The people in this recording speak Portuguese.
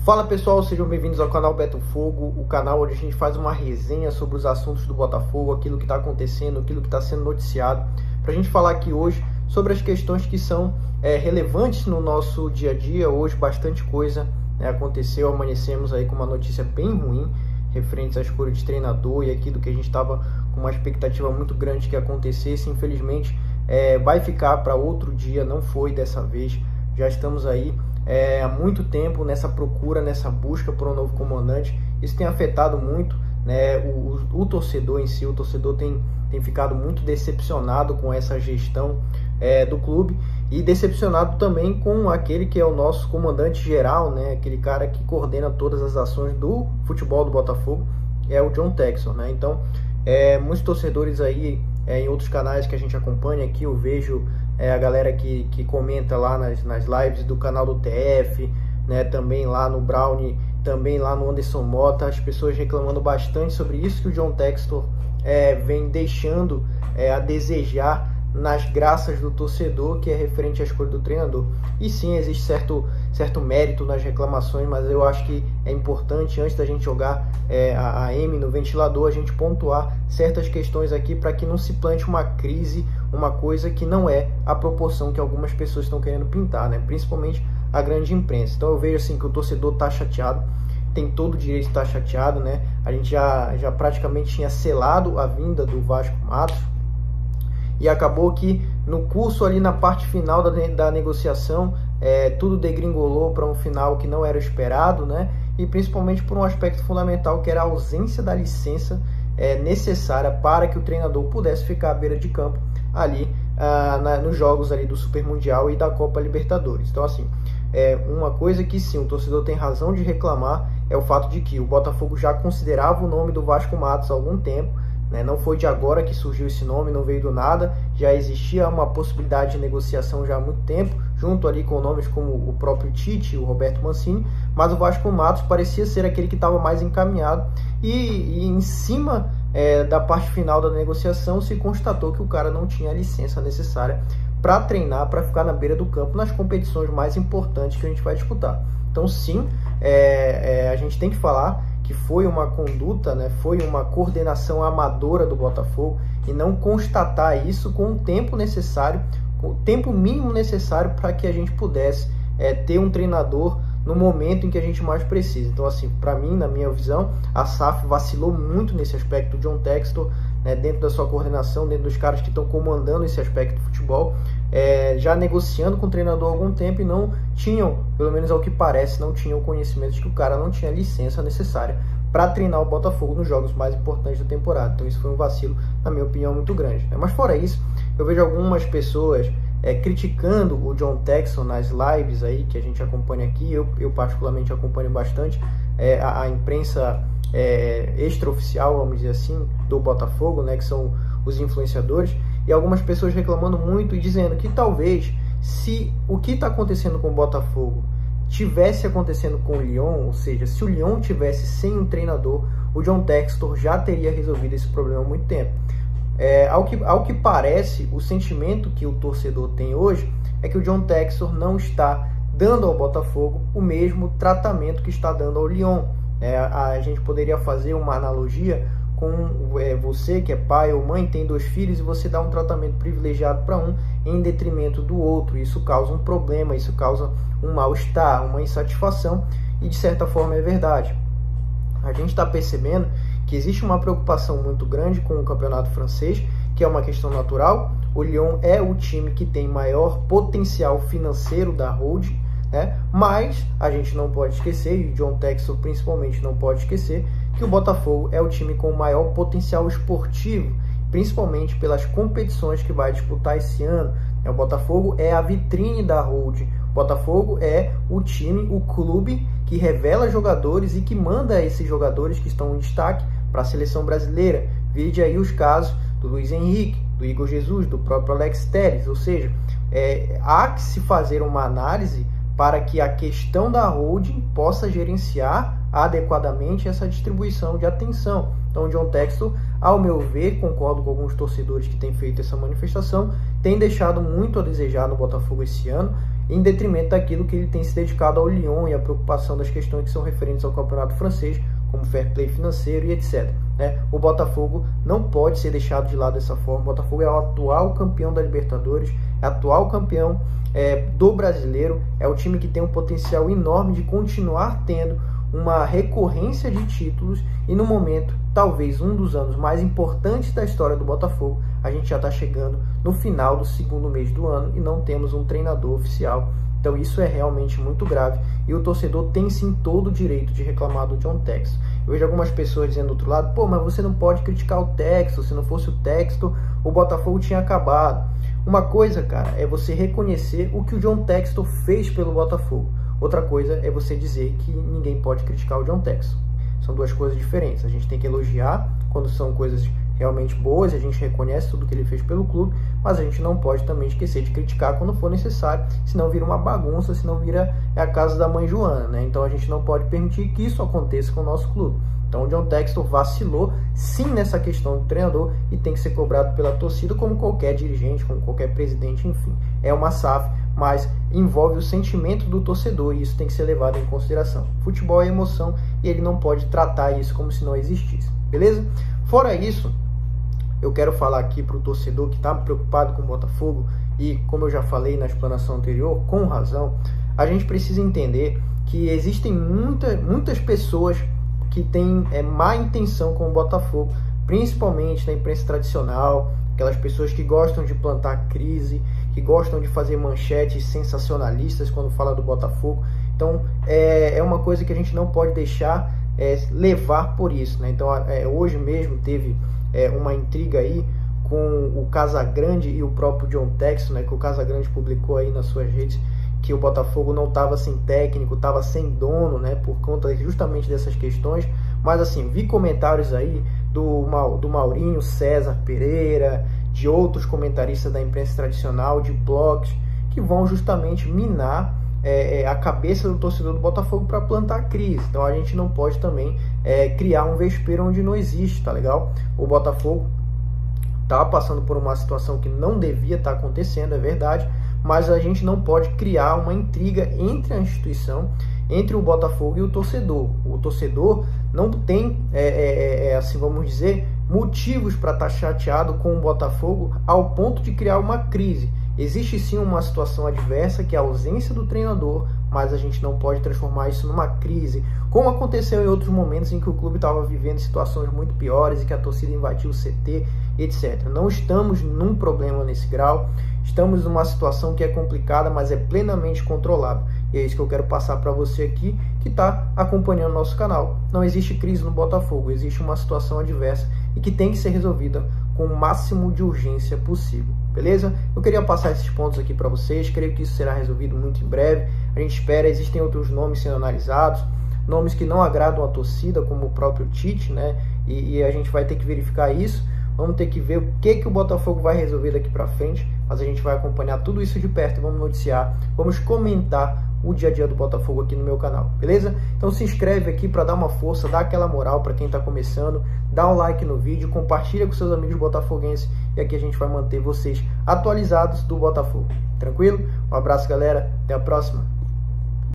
Fala pessoal, sejam bem-vindos ao canal Beto Fogo, o canal onde a gente faz uma resenha sobre os assuntos do Botafogo, aquilo que está acontecendo, aquilo que está sendo noticiado, para a gente falar aqui hoje sobre as questões que são relevantes no nosso dia a dia. Hoje bastante coisa aconteceu, amanhecemos aí com uma notícia bem ruim, referente à escolha de treinador e aquilo que a gente estava com uma expectativa muito grande que acontecesse. Infelizmente vai ficar para outro dia, não foi dessa vez. Já estamos aí há muito tempo nessa procura, nessa busca por um novo comandante. Isso tem afetado muito, né, o torcedor em si. O torcedor tem ficado muito decepcionado com essa gestão do clube e decepcionado também com aquele que é o nosso comandante geral, né, aquele cara que coordena todas as ações do futebol do Botafogo, é o John Textor, né? Então, muitos torcedores aí em outros canais que a gente acompanha aqui, eu vejo a galera que comenta lá nas lives do canal do TF, né, também lá no Brownie, também lá no Anderson Mota, as pessoas reclamando bastante sobre isso, que o John Textor vem deixando a desejar nas graças do torcedor, que é referente à escolha do treinador. E sim, existe certo mérito nas reclamações, mas eu acho que é importante, antes da gente jogar a M no ventilador, a gente pontuar certas questões aqui para que não se plante uma crise, uma coisa que não é a proporção que algumas pessoas estão querendo pintar, né? Principalmente a grande imprensa. Então eu vejo assim que o torcedor está chateado, tem todo o direito de estar chateado, né? A gente já praticamente tinha selado a vinda do Vasco Matos, e acabou que no curso ali, na parte final da negociação, tudo degringolou para um final que não era esperado, né? E principalmente por um aspecto fundamental, que era a ausência da licença necessária para que o treinador pudesse ficar à beira de campo ali nos jogos ali do Super Mundial e da Copa Libertadores. Então assim, uma coisa que sim, o torcedor tem razão de reclamar é o fato de que o Botafogo já considerava o nome do Vasco Matos há algum tempo, né? Não foi de agora que surgiu esse nome, não veio do nada, já existia uma possibilidade de negociação já há muito tempo, junto ali com nomes como o próprio Tite, o Roberto Mancini, mas o Vasco Matos parecia ser aquele que estava mais encaminhado, e em cima da parte final da negociação se constatou que o cara não tinha a licença necessária para treinar, para ficar na beira do campo nas competições mais importantes que a gente vai disputar. Então sim, a gente tem que falar que foi uma conduta, né, foi uma coordenação amadora do Botafogo, e não constatar isso com o tempo necessário, com o tempo mínimo necessário para que a gente pudesse ter um treinador no momento em que a gente mais precisa. Então assim, para mim, na minha visão, a SAF vacilou muito nesse aspecto. O John Textor, né, dentro da sua coordenação, dentro dos caras que estão comandando esse aspecto do futebol, já negociando com o treinador há algum tempo, e não tinham, pelo menos ao que parece, não tinham conhecimento de que o cara não tinha a licença necessária para treinar o Botafogo nos jogos mais importantes da temporada. Então isso foi um vacilo, na minha opinião, muito grande, né? Mas fora isso, eu vejo algumas pessoas criticando o John Textor nas lives aí que a gente acompanha aqui. Eu particularmente acompanho bastante a imprensa extraoficial, vamos dizer assim, do Botafogo, né, que são os influenciadores, e algumas pessoas reclamando muito e dizendo que talvez, se o que está acontecendo com o Botafogo tivesse acontecendo com o Lyon, ou seja, se o Lyon tivesse sem um treinador, o John Textor já teria resolvido esse problema há muito tempo. Ao que parece, o sentimento que o torcedor tem hoje é que o John Textor não está dando ao Botafogo o mesmo tratamento que está dando ao Lyon. A gente poderia fazer uma analogia com você que é pai ou mãe, tem 2 filhos, e você dá um tratamento privilegiado para um em detrimento do outro. Isso causa um problema, isso causa um mal-estar, uma insatisfação, e de certa forma é verdade. A gente está percebendo que existe uma preocupação muito grande com o campeonato francês, que é uma questão natural. O Lyon é o time que tem maior potencial financeiro da holding, né? Mas a gente não pode esquecer, e o John Textor principalmente não pode esquecer, que o Botafogo é o time com maior potencial esportivo, principalmente pelas competições que vai disputar esse ano. O Botafogo é a vitrine da holding. O Botafogo é o time, o clube que revela jogadores e que manda esses jogadores que estão em destaque para a seleção brasileira. Vide aí os casos do Luiz Henrique, do Igor Jesus, do próprio Alex Telles. Ou seja, há que se fazer uma análise para que a questão da holding possa gerenciar adequadamente essa distribuição de atenção. Então, o John Textor, ao meu ver, concordo com alguns torcedores que têm feito essa manifestação, tem deixado muito a desejar no Botafogo esse ano. em detrimento daquilo que ele tem se dedicado ao Lyon e a preocupação das questões que são referentes ao campeonato francês, como fair play financeiro e etc. O Botafogo não pode ser deixado de lado dessa forma. O Botafogo é o atual campeão da Libertadores, é atual campeão do Brasileiro, é o time que tem um potencial enorme de continuar tendo uma recorrência de títulos e no momento, talvez um dos anos mais importantes da história do Botafogo, a gente já está chegando no final do segundo mês do ano e não temos um treinador oficial. Então isso é realmente muito grave e o torcedor tem sim todo o direito de reclamar do John Textor. Eu vejo algumas pessoas dizendo do outro lado, pô, mas você não pode criticar o Textor, se não fosse o Textor, o Botafogo tinha acabado. Uma coisa, cara, é você reconhecer o que o John Textor fez pelo Botafogo. Outra coisa é você dizer que ninguém pode criticar o John Textor. São duas coisas diferentes. A gente tem que elogiar quando são coisas realmente boas, a gente reconhece tudo que ele fez pelo clube, mas a gente não pode também esquecer de criticar quando for necessário, senão vira uma bagunça, senão vira a casa da mãe Joana, né? Então a gente não pode permitir que isso aconteça com o nosso clube. Então o John Textor vacilou sim nessa questão do treinador e tem que ser cobrado pela torcida como qualquer dirigente, como qualquer presidente, enfim. É uma SAF, mas envolve o sentimento do torcedor e isso tem que ser levado em consideração. Futebol é emoção e ele não pode tratar isso como se não existisse, beleza? Fora isso, eu quero falar aqui para o torcedor que está preocupado com o Botafogo e, como eu já falei na explanação anterior, com razão, a gente precisa entender que existem muitas pessoas que têm má intenção com o Botafogo, principalmente na imprensa tradicional, aquelas pessoas que gostam de plantar crise, que gostam de fazer manchetes sensacionalistas quando fala do Botafogo. Então, é uma coisa que a gente não pode deixar levar por isso, né? Então, hoje mesmo teve uma intriga aí com o Casagrande e o próprio John Textor, né? Que o Casagrande publicou aí nas suas redes que o Botafogo não estava sem técnico, estava sem dono, né? Por conta justamente dessas questões. Mas assim, vi comentários aí do Maurinho César Pereira, de outros comentaristas da imprensa tradicional, de blogs, que vão justamente minar a cabeça do torcedor do Botafogo para plantar crise. Então a gente não pode também criar um vespeiro onde não existe, tá legal? O Botafogo tá passando por uma situação que não devia estar acontecendo, é verdade, mas a gente não pode criar uma intriga entre a instituição, entre o Botafogo e o torcedor. O torcedor não tem, assim vamos dizer, motivos para estar chateado com o Botafogo ao ponto de criar uma crise. Existe sim uma situação adversa, que é a ausência do treinador, mas a gente não pode transformar isso numa crise, como aconteceu em outros momentos em que o clube estava vivendo situações muito piores e que a torcida invadiu o CT, etc. Não estamos num problema nesse grau, estamos numa situação que é complicada, mas é plenamente controlável. E é isso que eu quero passar para você aqui, que está acompanhando o nosso canal. Não existe crise no Botafogo, existe uma situação adversa e que tem que ser resolvida com o máximo de urgência possível, beleza? Eu queria passar esses pontos aqui para vocês, creio que isso será resolvido muito em breve. A gente espera, existem outros nomes sendo analisados, nomes que não agradam a torcida, como o próprio Tite, né? E a gente vai ter que verificar isso. Vamos ter que ver o que o Botafogo vai resolver daqui para frente, mas a gente vai acompanhar tudo isso de perto e vamos noticiar, vamos comentar o dia a dia do Botafogo aqui no meu canal, beleza? Então se inscreve aqui para dar uma força, dar aquela moral para quem está começando, dá um like no vídeo, compartilha com seus amigos botafoguenses e aqui a gente vai manter vocês atualizados do Botafogo, tranquilo? Um abraço, galera, até a próxima!